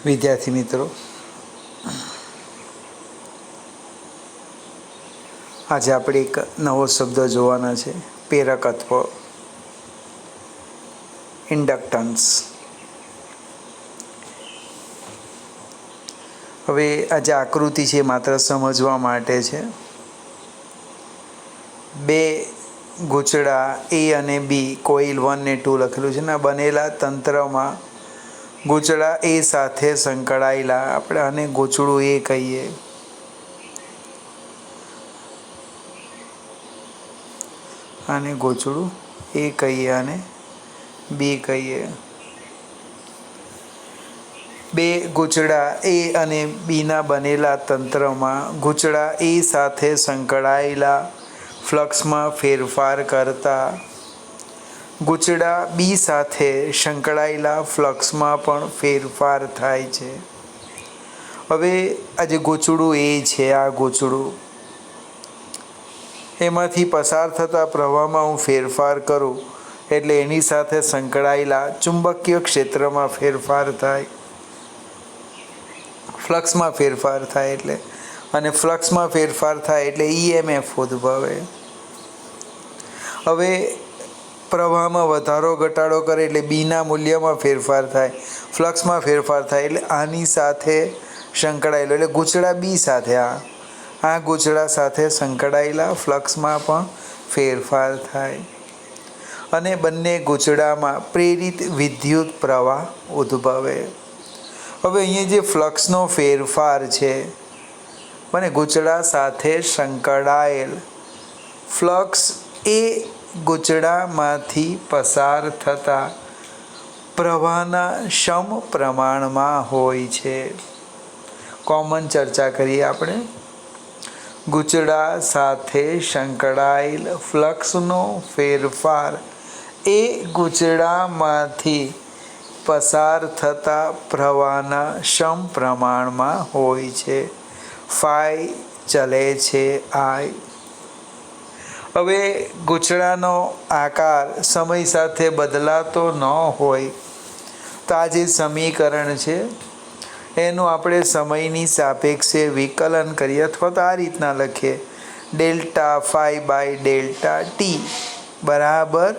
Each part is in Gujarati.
વિદ્યાર્થી મિત્રો, આજે આપણે એક નવો શબ્દ જોવાના છે, પ્રેરકત્વ, ઇન્ડક્ટન્સ. હવે આ જે આકૃતિ છે માત્ર સમજવા માટે છે. બે ગૂંચળા એ અને બી, કોઇલ 1 ને 2 લખેલું છે ને, બનેલા તંત્રમાં ગૂંચળા એ સાથે સંકળાયેલા, આપણે આને ગૂંચળું એ કહીએ. આને ગૂંચળું એ કહીએ અને બી કહીએ. બે ગૂંચળા એ અને બીના બનેલા તંત્રમાં ગૂંચળા એ સાથે સંકળાયેલા ફ્લક્સમાં ફેરફાર કરતા ગૂંચળા બી સાથે સંકળાયેલા ફ્લક્સમાં પણ ફેરફાર થાય છે. હવે આ જે ગૂંચળું એ છે, આ ગૂંચળું એમાંથી પસાર થતા પ્રવાહમાં હું ફેરફાર કરું એટલે એની સાથે સંકળાયેલા ચુંબકીય ક્ષેત્રમાં ફેરફાર થાય, ફ્લક્સમાં ફેરફાર થાય એટલે, અને ફ્લક્સમાં ફેરફાર થાય એટલે EMF ઉદ્ભવે. હવે પ્રવાહમાં વધારો ઘટાડો કરે એટલે બીના મૂલ્યમાં ફેરફાર થાય, ફ્લક્સમાં ફેરફાર થાય એટલે આની સાથે સંકળાયેલો, એટલે ગૂંચળા બી સાથે આ ગૂંચળા સાથે સંકળાયેલા ફ્લક્સમાં પણ ફેરફાર થાય અને બંને ગૂંચળામાં પ્રેરિત વિદ્યુત પ્રવાહ ઉદ્ભવે. હવે અહીંયા જે ફ્લક્સનો ફેરફાર છે, મને ગૂંચળા સાથે સંકળાયેલ ફ્લક્સ એ ગૂંચળામાંથી પસાર થતા પ્રવાહના સમપ્રમાણમાં હોય છે. કોમન ચર્ચા કરીએ આપણે. ગૂંચળા સાથે સંકળાયેલ ફ્લક્સનો ફેરફાર એ ગૂંચળામાંથી પસાર થતા પ્રવાહના સમપ્રમાણમાં હોય છે. ફાઈ ચલે છે આઈ. હવે ગૂંચળાનો આકાર સમય સાથે બદલાતો ન હોય તો આ જે સમીકરણ છે એનું આપણે સમયની સાપેક્ષે વિકલન કરીએ, અથવા તો આ રીતના લખીએ, delta phi by delta T બરાબર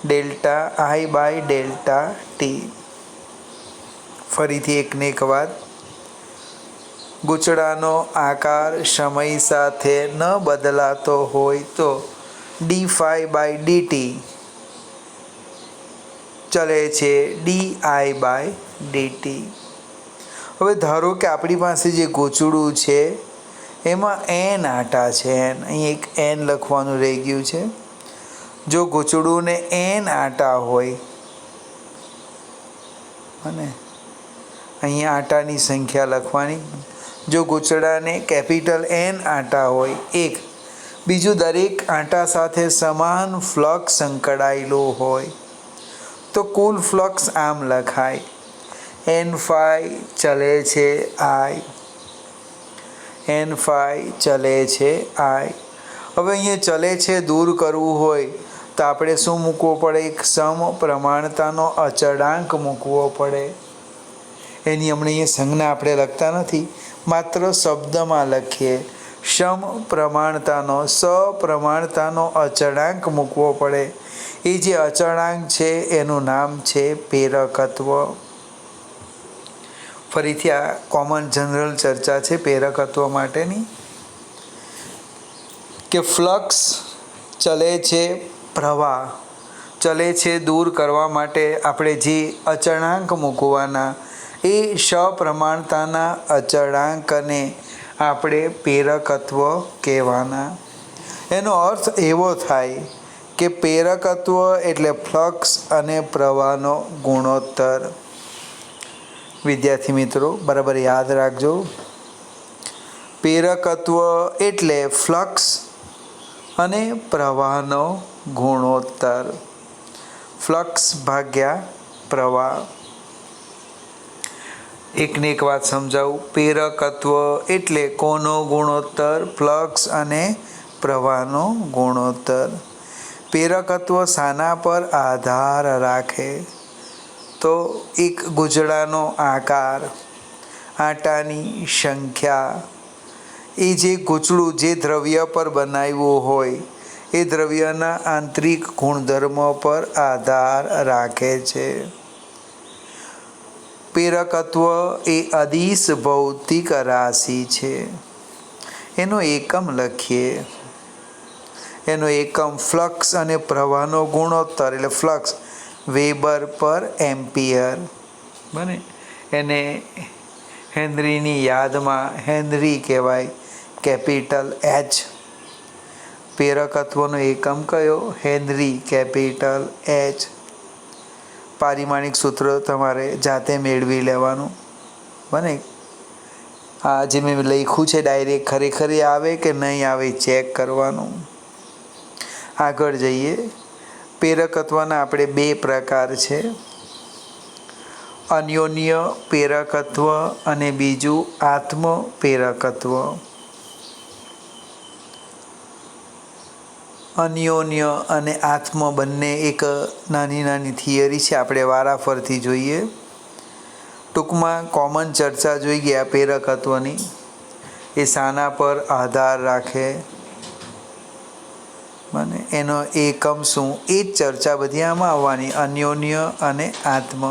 delta I by delta T. ફરીથી એકને એક વાત, ગૂંચળાનો આકાર સમય સાથે ન બદલાતો હોય તો ડી ફાઈ બાય ડીટી ચલે છે ડી આઈ બાય ડીટી. હવે ધારો કે આપણી પાસે જે ગૂંચળું છે એમાં એન આટા છે, અહીં એક એન લખવાનું રહી ગયું છે. જો ગૂંચળુંને એન આટા હોય અને અહીંયા આટાની સંખ્યા લખવાની, જો ગૂંચળાને કેપિટલ એન આટા હોય, એક બીજું દરેક આંટા સાથે સમાન ફ્લક્સ સંકળાયેલો હોય તો કુલ ફ્લક્સ આમ લખાય, એન ફાઈ ચલે છે આઈ, એન ફાઈ ચલે છે આઈ. હવે અહીંયા ચલે છે દૂર કરવું હોય તો આપણે શું મૂકવો પડે? એક સમપ્રમાણતાનો અચળાંક મૂકવો પડે. એની હમણાં અહીંયા સંજ્ઞા આપણે લખતા નથી, માત્ર શબ્દમાં લખીએ. સપ્રમાણતાનો અચળાંક મૂકવો પડે. એ જે અચળાંક છે એનું નામ છે પ્રેરકત્વ. ફરીથી આ કોમન જનરલ ચર્ચા છે પ્રેરકત્વ માટેની, કે ફ્લક્સ ચલે છે, પ્રવાહ ચલે છે દૂર કરવા માટે આપણે જે અચળાંક મૂકવાના એ સપ્રમાણતાના અચળાંકને આપણે પ્રેરકત્વ કહેવાના. એનો અર્થ એવો થાય કે પ્રેરકત્વ એટલે ફ્લક્સ અને પ્રવાહનો ગુણોત્તર. વિદ્યાર્થી મિત્રો, બરાબર યાદ રાખજો, પ્રેરકત્વ એટલે ફ્લક્સ અને પ્રવાહનો ગુણોત્તર. ફ્લક્સ ભાગ્યા પ્રવાહ. એકને એક વાત સમજાવું, પ્રેરકત્વ એટલે કોનો ગુણોત્તર? ફ્લક્સ અને પ્રવાહનો ગુણોત્તર. પ્રેરકત્વ શાના પર આધાર રાખે? તો એક ગૂંચળાનો આકાર આટાની સંખ્યા એ જે ગૂંચળું જે દ્રવ્ય પર બનાવ્યું હોય એ દ્રવ્યના આંતરિક ગુણધર્મો પર આધાર રાખે છે. પ્રેરકત્વ એ અદિશ ભૌતિક રાશિ છે. એનો એકમ લખીએ. એનો એકમ ફ્લક્સ અને પ્રવાહનો ગુણોત્તર એટલે ફ્લક્સ વેબર પર એમ્પિયર બને. એને હેનરીની યાદમાં હેનરી કહેવાય, કેપિટલ H. પ્રેરકત્વનો એકમ કયો? Henry, capital H. પારિમાણિક સૂત્ર તમારે જાતે મેળવી લેવાનું બને. આ જે મેં લખ્યું છે ડાયરેક્ટ ખરેખર આવે કે નહીં આવે ચેક કરવાનું. આગળ જઈએ. પ્રેરકત્વના આપણે 2 પ્રકાર છે, અન્યોન્ય પ્રેરકત્વ અને બીજું આત્મ પ્રેરકત્વ. અન્યોન્ય અને આત્મ બંને એક નાની નાની થિયરી છે, આપણે વારાફરતી જોઈએ. ટૂંકમાં કોમન ચર્ચા જોઈ ગયા પ્રેરકત્વની. એ શાના પર આધાર રાખે મને એનો એકમ શું, એ જ ચર્ચા બધી આમાં આવવાની, અન્યોન્ય અને આત્મ.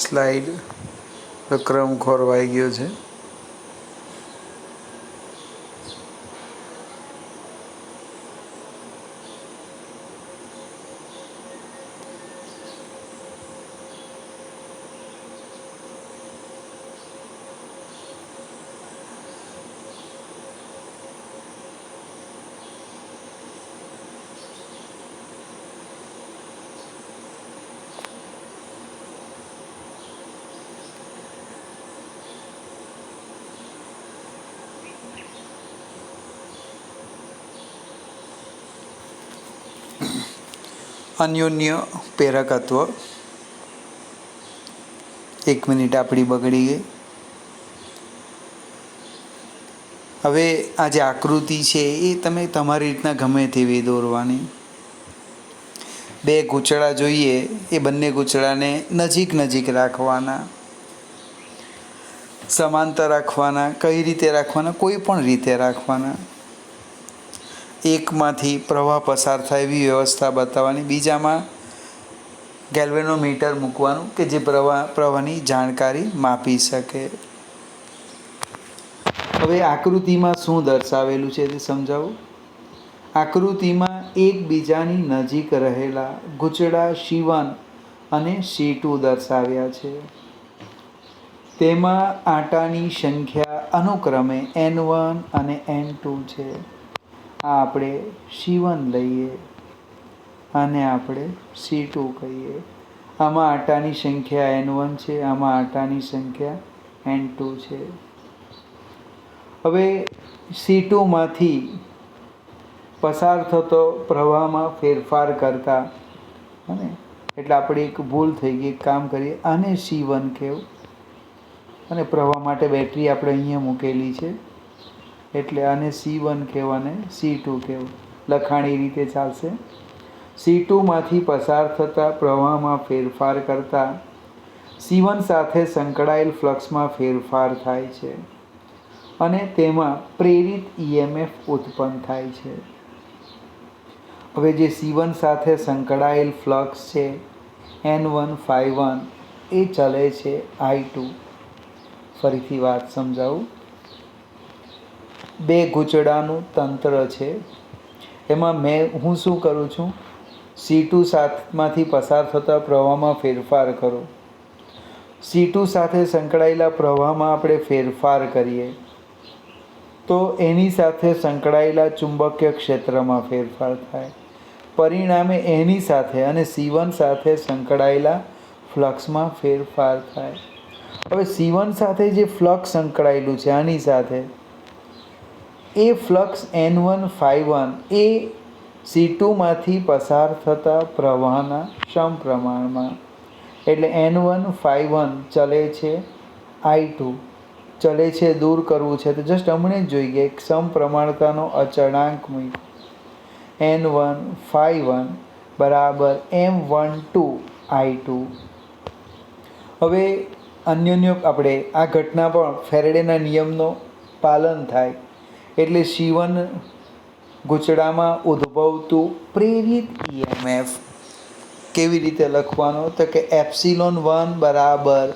સ્લાઇડ ક્રમ ખોરવાઈ ગયો છે. અન્યોન્ય પ્રેરકત્વ. 1 મિનિટ આપણી બગડી ગઈ. હવે આ જે આકૃતિ છે એ તમે તમારી રીતના ગમે તેવી દોરવાની. 2 ગૂંચળા જોઈએ, એ બંને ગૂંચળાને નજીક નજીક રાખવાના, સમાંતર રાખવાના. કઈ રીતે રાખવાના? કોઈ પણ રીતે રાખવાના. એકમાંથી પ્રવાહ પસાર થાય એવી વ્યવસ્થા બતાવવાની, બીજામાં ગેલ્વેનોમીટર મૂકવાનું કે જે પ્રવાહની જાણકારી માપી શકે. હવે આકૃતિમાં શું દર્શાવેલું છે તે સમજાવું. આકૃતિમાં એકબીજાની નજીક રહેલા ગૂંચળા C1 અને C2 દર્શાવ્યા છે. તેમાં આટાની સંખ્યા અનુક્રમે N1 અને N2 છે. આ આપણે C1 લઈએ અને આપણે C2 કહીએ. આમાં આટાની સંખ્યા N1 છે, આમાં આટાની સંખ્યા N2 છે. હવે C2માંથી પસાર થતો પ્રવાહમાં ફેરફાર કરતા, અને એટલે આપણે એક ભૂલ થઈ ગઈ, કામ કરીએ. આને C1 કહેવું અને પ્રવાહ માટે બેટરી આપણે અહીંયા મૂકેલી છે એટલે આને C1 કહેવાને C2 કહેવું. લખાણી રીતે ચાલશે. C2માંથી પસાર થતા પ્રવાહમાં ફેરફાર કરતા C1 સાથે સંકળાયેલ ફ્લક્સમાં ફેરફાર થાય છે અને તેમાં પ્રેરિત ઈએમએફ ઉત્પન્ન થાય છે. હવે જે C1 સાથે સંકળાયેલ ફ્લક્સ છે N1 એ ચલે છે I2. ફરીથી વાત સમજાવું. બે ગૂંચળાનું તંત્ર છે. એમાં હું શું કરું છું, C2 માંથી પસાર થતા પ્રવાહમાં ફેરફાર કરું. C2 સાથે સંકળાયેલા પ્રવાહમાં આપણે ફેરફાર કરીએ તો એની સાથે સંકળાયેલા ચુંબકીય ક્ષેત્રમાં ફેરફાર થાય. પરિણામે એની સાથે અને C1 સાથે સંકળાયેલા ફ્લક્સમાં ફેરફાર થાય. હવે C1 સાથે જે ફ્લક્સ સંકળાયેલું છે આની સાથે, એ ફ્લક્સ N1 એ C2 માંથી પસાર થતા પ્રવાહના સમપ્રમાણમાં, એટલે N1 ચલે છે I2, ચલે છે દૂર કરવું છે તો જસ્ટ હમણે જ જોઈ ગયા એક સમપ્રમાણતાનો અચળાંક મૂક્યો. N1 બરાબર M12 I2. હવે અન્યોન્ય આપણે આ ઘટના પણ ફેરેડેના નિયમનો પાલન થાય એટલે C1 ગૂંચળામાં ઉદ્ભવતું પ્રેરિત EMF કેવી રીતે લખવાનો, તો કે ε1 બરાબર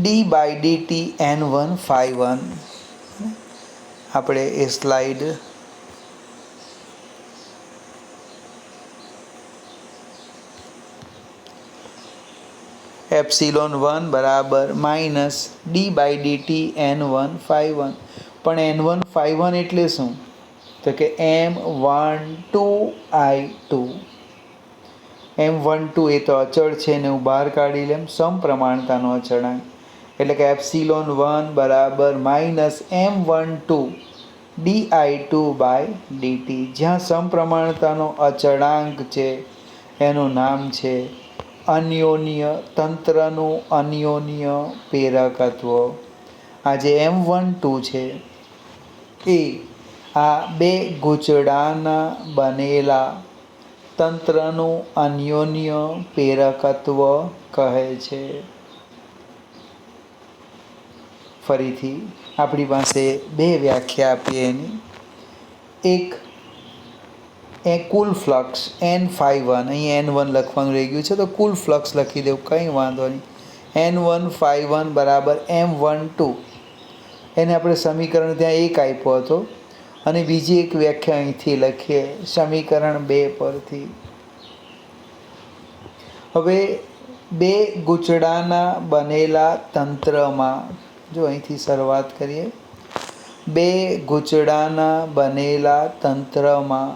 d/dt N1 આપણે એ સ્લાઇડ ε1 બરાબર માઇનસ d/dt N1 પણ N1 એટલે શું, તો કે M12 I2. M12 એ તો અચળ છે ને હું બહાર કાઢી લેમ સમપ્રમાણતાનો અચળાંક, એટલે કે ε1 બરાબર માઇનસ M12 di2/dt. જ્યાં સમપ્રમાણતાનો અચળાંક છે એનું નામ છે અન્યોન્ય તંત્રનું અન્યોન્ય પ્રેરકત્વ. આ જે M12 છે એ આ બે ગૂંચળાના બનેલા તંત્રનું અન્યોન્ય પ્રેરકત્વ કહે છે. ફરીથી આપણી પાસે બે વ્યાખ્યા આપીએ એની. એક કુલ ફ્લક્સ N1, અહીં N1 લખવાનું રહી ગયું છે તો કુલ ફ્લક્સ લખી દેવું, કંઈ વાંધો નહીં. N1 બરાબર M12, એને આપણે સમીકરણ ત્યાં 1 આપ્યો હતો અને બીજી એક વ્યાખ્યા અહીંથી લખીએ સમીકરણ 2 પરથી. હવે બે ગૂંચળાના બનેલા તંત્રમાં, જો અહીંથી શરૂઆત કરીએ, બે ગૂંચળાના બનેલા તંત્રમાં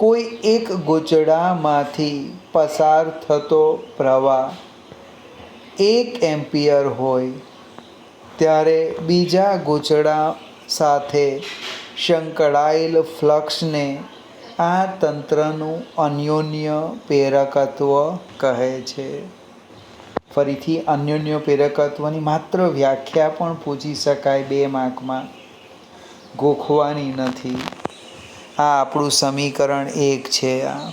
કોઈ એક ગૂંચળામાંથી પસાર થતો પ્રવાહ 1 એમ્પિયર હોય ત્યારે બીજા ગૂંચળા સાથે સંકળાયેલ ફ્લક્સને આ તંત્રનું અન્યોન્ય પ્રેરકત્વ કહે છે. ફરીથી અન્યોન્ય પ્રેરકત્વની માત્ર વ્યાખ્યા પણ પૂછી શકાય 2 માર્કમાં, ગોખવાની નથી. આ આપણું સમીકરણ 1 છે. આ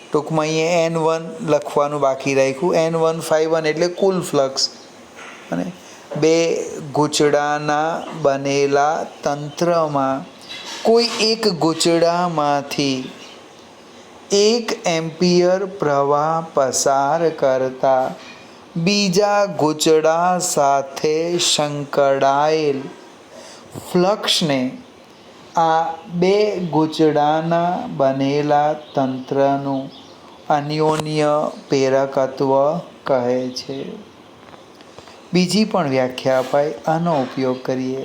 ટૂંકમાં અહીંયા N1 લખવાનું બાકી રાખ્યું. N1 એટલે કુલ ફ્લક્સ, અને બે ગૂંચળાના બનેલા તંત્રમાં કોઈ એક ગૂંચળામાંથી 1 એમ્પિયર પ્રવાહ પસાર કરતા બીજા ગૂંચળા સાથે સંકળાયેલ ફ્લક્સને આ બે ગૂંચળાના બનેલા તંત્રનું અન્યોન્ય પ્રેરકત્વ કહે છે. બીજી પણ વ્યાખ્યા અપાય, આનો ઉપયોગ કરીએ.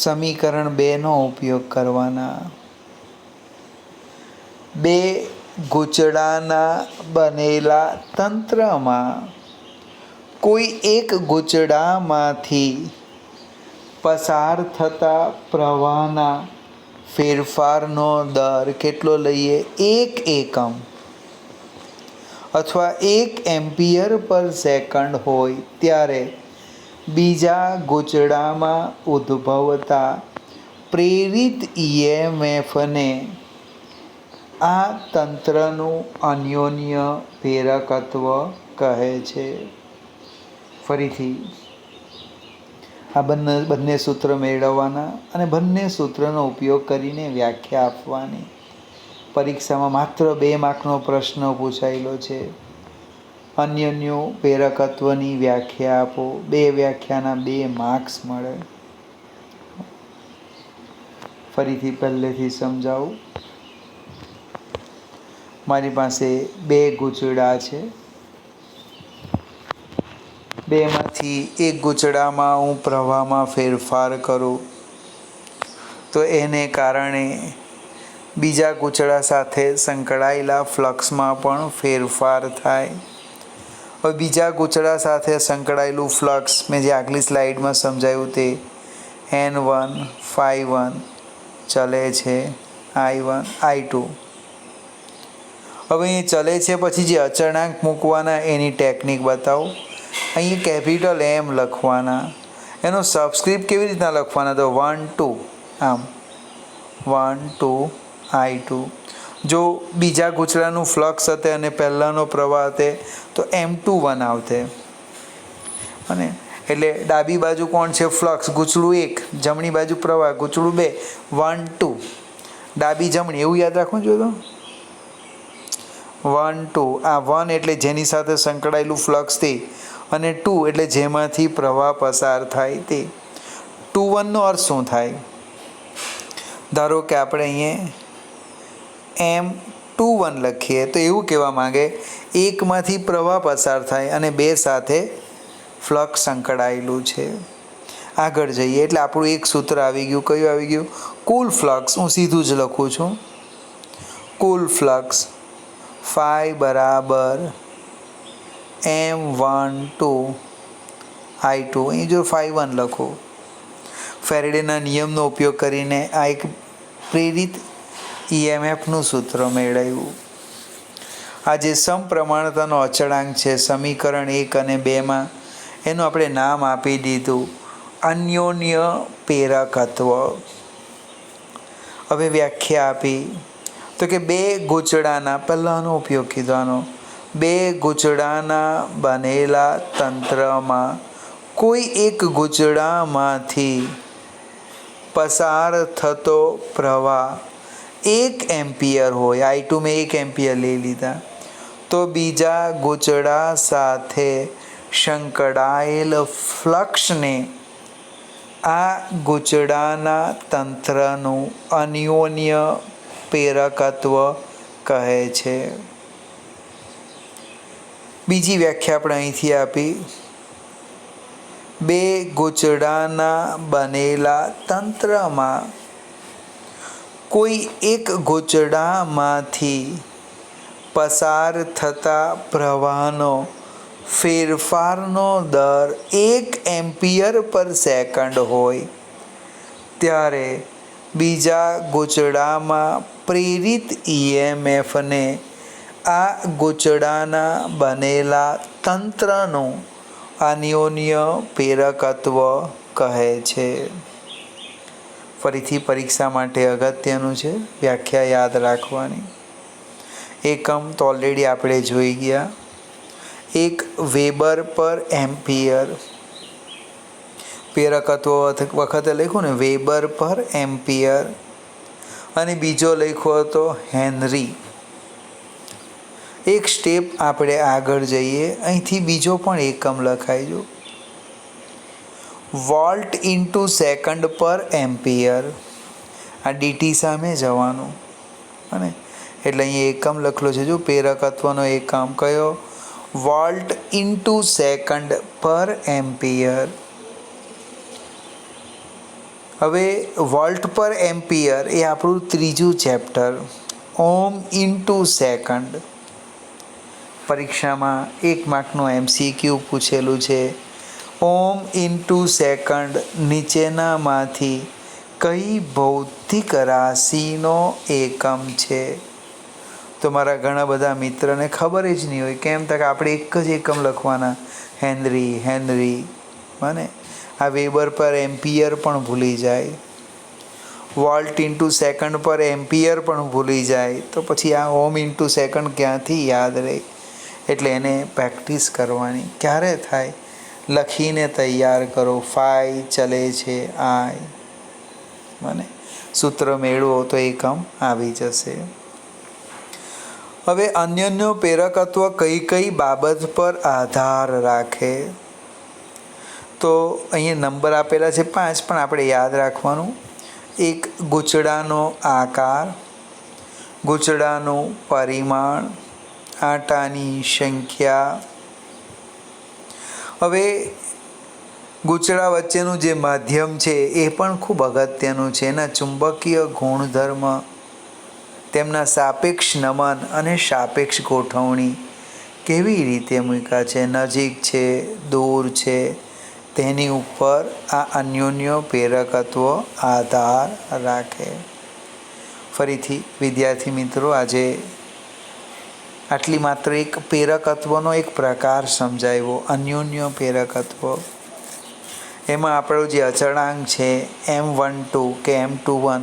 સમીકરણ 2નો ઉપયોગ કરવાના. બે ગૂંચળાના બનેલા તંત્રમાં કોઈ એક ગૂંચળામાંથી પસાર થતા પ્રવાહના ફેરફારનો દર કેટલો લઈએ, 1 એકમ અથવા 1 એમ્પિયર પર સેકન્ડ હોય ત્યારે બીજા ગૂંચળામાં ઉદ્ભવતા પ્રેરિત EMFને આ તંત્રનું અન્યોન્ય પ્રેરકત્વ કહે છે. ફરીથી આ બંને સૂત્ર મેળવવાના અને બંને સૂત્રનો ઉપયોગ કરીને વ્યાખ્યા આપવાની. પરીક્ષામાં માત્ર 2 માર્કનો પ્રશ્ન પૂછાયેલો છે. અન્યોન્યો પ્રેરકત્વની વ્યાખ્યા આપો. 2 વ્યાખ્યાના 2 માર્ક્સ મળે. ફરીથી પહેલેથી સમજાવું. મારી પાસે 2 ગૂંચળા છે. 2માંથી એક ગૂંચળામાં હું પ્રવાહમાં ફેરફાર કરું તો એને કારણે બીજા ગૂંચળા સાથે સંકળાયેલા ફ્લક્સમાં પણ ફેરફાર થાય. હવે બીજા ગૂંચળા સાથે સંકળાયેલું ફ્લક્સ મેં જે આગલી સ્લાઇડમાં સમજાવ્યું તે N1 Φ1 ચલે છે, I1 I2. હવે અહીં ચલે છે પછી જે અચળાંક મૂકવાના એની ટેકનિક બતાવું. અહીં કેપિટલ M લખવાના. એનો સબસ્ક્રિપ્ટ કેવી રીતના લખવાના? તો 1 2 આમ 1 2 I2. જો બીજા ગૂંચળાનું ફ્લક્સ હતે અને પહેલાંનો પ્રવાહ હતે તો M21 આવતે. અને એટલે ડાબી બાજુ કોણ છે? ફ્લક્સ, ગૂંચળું 1, જમણી બાજુ પ્રવાહ, ગૂંચળું 2, 1 2. ડાબી જમણી એવું યાદ રાખવું જોઈએ. તો 1 2 આ 1 એટલે જેની સાથે સંકળાયેલું ફ્લક્સ તે, અને 2 એટલે જેમાંથી પ્રવાહ પસાર થાય તે. 21નો અર્થ શું થાય? ધારો કે આપણે અહીંયા M21 લખીએ તો એવું કહેવા માંગે એકમાંથી પ્રવાહ પસાર થાય અને 2 સાથે ફ્લક્સ સંકળાયેલું છે. આગળ જઈએ એટલે આપણું એક સૂત્ર આવી ગયું. કયું આવી ગયું? કુલ ફ્લક્સ. હું સીધું જ લખું છું. કુલ ફ્લક્સ ફાઈ બરાબર M12 I2. અહીં જો Φ1 લખો. ફેરેડેના નિયમનો ઉપયોગ કરીને આ એક પ્રેરિત EMFનું સૂત્ર મેળવ્યું. આ જે સમપ્રમાણતાનો અચળાંક છે સમીકરણ 1 અને 2માં એનું આપણે નામ આપી દીધું અન્યોન્ય પ્રેરકત્વ. હવે વ્યાખ્યા આપી તો કે 2 ગૂંચળાના, પહેલાંનો ઉપયોગ કીધો આનો, 2 ગૂંચળાના બનેલા તંત્રમાં કોઈ એક ગૂંચળામાંથી પસાર થતો પ્રવાહ 1 એમ્પિયર હોય, I2 મેં 1 એમ્પિયર લઈ લીધા, તો બીજા ગૂંચળા સાથે સંકળાયેલ ફ્લક્સને આ ગૂંચળાના તંત્રનું અન્યોન્ય પ્રેરકત્વ કહે છે. બીજી વ્યાખ્યા આપણે અહીંથી આપી. 2 ગૂંચળાના બનેલા તંત્રમાં કોઈ એક ગૂંચળામાંથી પસાર થતા પ્રવાહનો ફેરફારનો દર 1 એમ્પિયર પર સેકન્ડ હોય ત્યારે બીજા ગૂંચળામાં પ્રેરિત EMFને આ ગૂંચળાના બનેલા તંત્રનું અન્યોન્ય પ્રેરકત્વ કહે છે. ફરીથી પરીક્ષા માટે અગત્યનું છે વ્યાખ્યા યાદ રાખવાની. એકમ તો ઓલરેડી આપણે જોઈ ગયા. 1 વેબર પર એમ્પિયર. પ્રેરકત્વ વખતે લખ્યું ને વેબર પર એમ્પિયર, અને બીજો લખ્યો હતો હેનરી. એક સ્ટેપ આપણે આગળ જઈએ. અહીંથી બીજો પણ એકમ લખાઈ જો, વોલ્ટ ઇન્ટુ સેકન્ડ પર એમ્પિયર. આ ડીટી સામે જવાનું અને એટલે અહીં એકમ લખેલો છે જો પ્રેરકત્વનો એકમ કયો? વોલ્ટ ઇન્ટુ સેકન્ડ પર એમ્પિયર. હવે વોલ્ટ પર એમ્પિયર એ આપણું ત્રીજું ચેપ્ટર. ઓમ ઇન્ટુ સેકન્ડ. પરીક્ષામાં 1 માર્કનું MCQ પૂછેલું છે. ઓમ ઇન્ટુ સેકન્ડ નીચેનામાંથી કઈ ભૌતિક રાશિનો એકમ છે? તો મારા ઘણા બધા મિત્રને ખબર જ નહીં હોય. કેમ તક આપણે એક જ એકમ લખવાના, હેનરી. મને આ વેબર પર એમ્પિયર પણ ભૂલી જાય, વોલ્ટ ઇન્ટુ સેકન્ડ પર એમ્પિયર પણ ભૂલી જાય, તો પછી આ ઓમ ઇન્ટુ સેકન્ડ ક્યાંથી યાદ રહે? એટલે એને પ્રેક્ટિસ કરવાની. ક્યારે થાય? લખીને તૈયાર કરો. ફાઈ ચલે છે આય. મને સૂત્ર મેળવો તો એકમ આવી જશે. હવે અન્યોન્ય પ્રેરકત્વ કઈ કઈ બાબત પર આધાર રાખે? તો અહીંયા નંબર આપેલા છે 5, પણ આપણે યાદ રાખવાનું. એક, ગૂંચળાનો આકાર, ગૂંચળાનું પરિમાણ, આંટાની સંખ્યા. હવે ગૂંચળા વચ્ચેનું જે માધ્યમ છે એ પણ ખૂબ અગત્યનું છે. એના ચુંબકીય ગુણધર્મ, તેમના સાપેક્ષ નમન અને સાપેક્ષ ગોઠવણી કેવી રીતે મૂક્યા છે, નજીક છે, દૂર છે, તેની ઉપર આ અન્યોન્ય પ્રેરકત્વ આધાર રાખે. ફરીથી વિદ્યાર્થી મિત્રો, આજે આટલી માત્ર એક પ્રેરકત્વનો એક પ્રકાર સમજાવ્યો, અન્યોન્ય પ્રેરકત્વ. એમાં આપણો જે અચળાંક છે M12 કે M21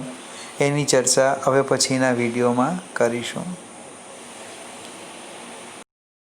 એની ચર્ચા હવે પછીના વિડીયોમાં કરીશું.